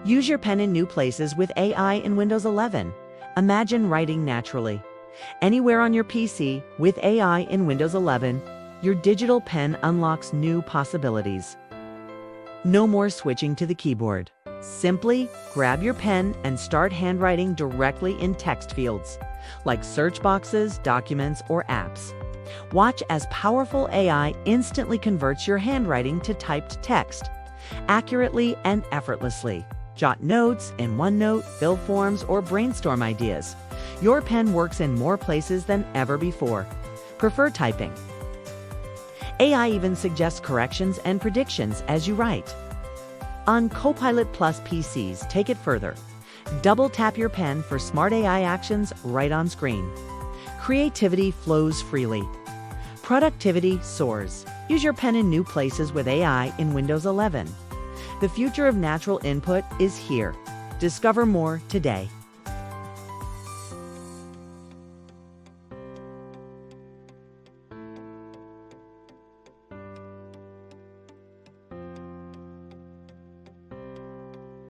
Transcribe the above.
Use your pen in new places with AI in Windows 11. Imagine writing naturally. Anywhere on your PC with AI in Windows 11, your digital pen unlocks new possibilities. No more switching to the keyboard. Simply grab your pen and start handwriting directly in text fields, like search boxes, documents, or apps. Watch as powerful AI instantly converts your handwriting to typed text, accurately and effortlessly. Jot notes in OneNote, fill forms, or brainstorm ideas. Your pen works in more places than ever before. Prefer typing? AI even suggests corrections and predictions as you write. On Copilot Plus PCs, take it further. Double tap your pen for smart AI actions right on screen. Creativity flows freely. Productivity soars. Use your pen in new places with AI in Windows 11. The future of natural input is here. Discover more today.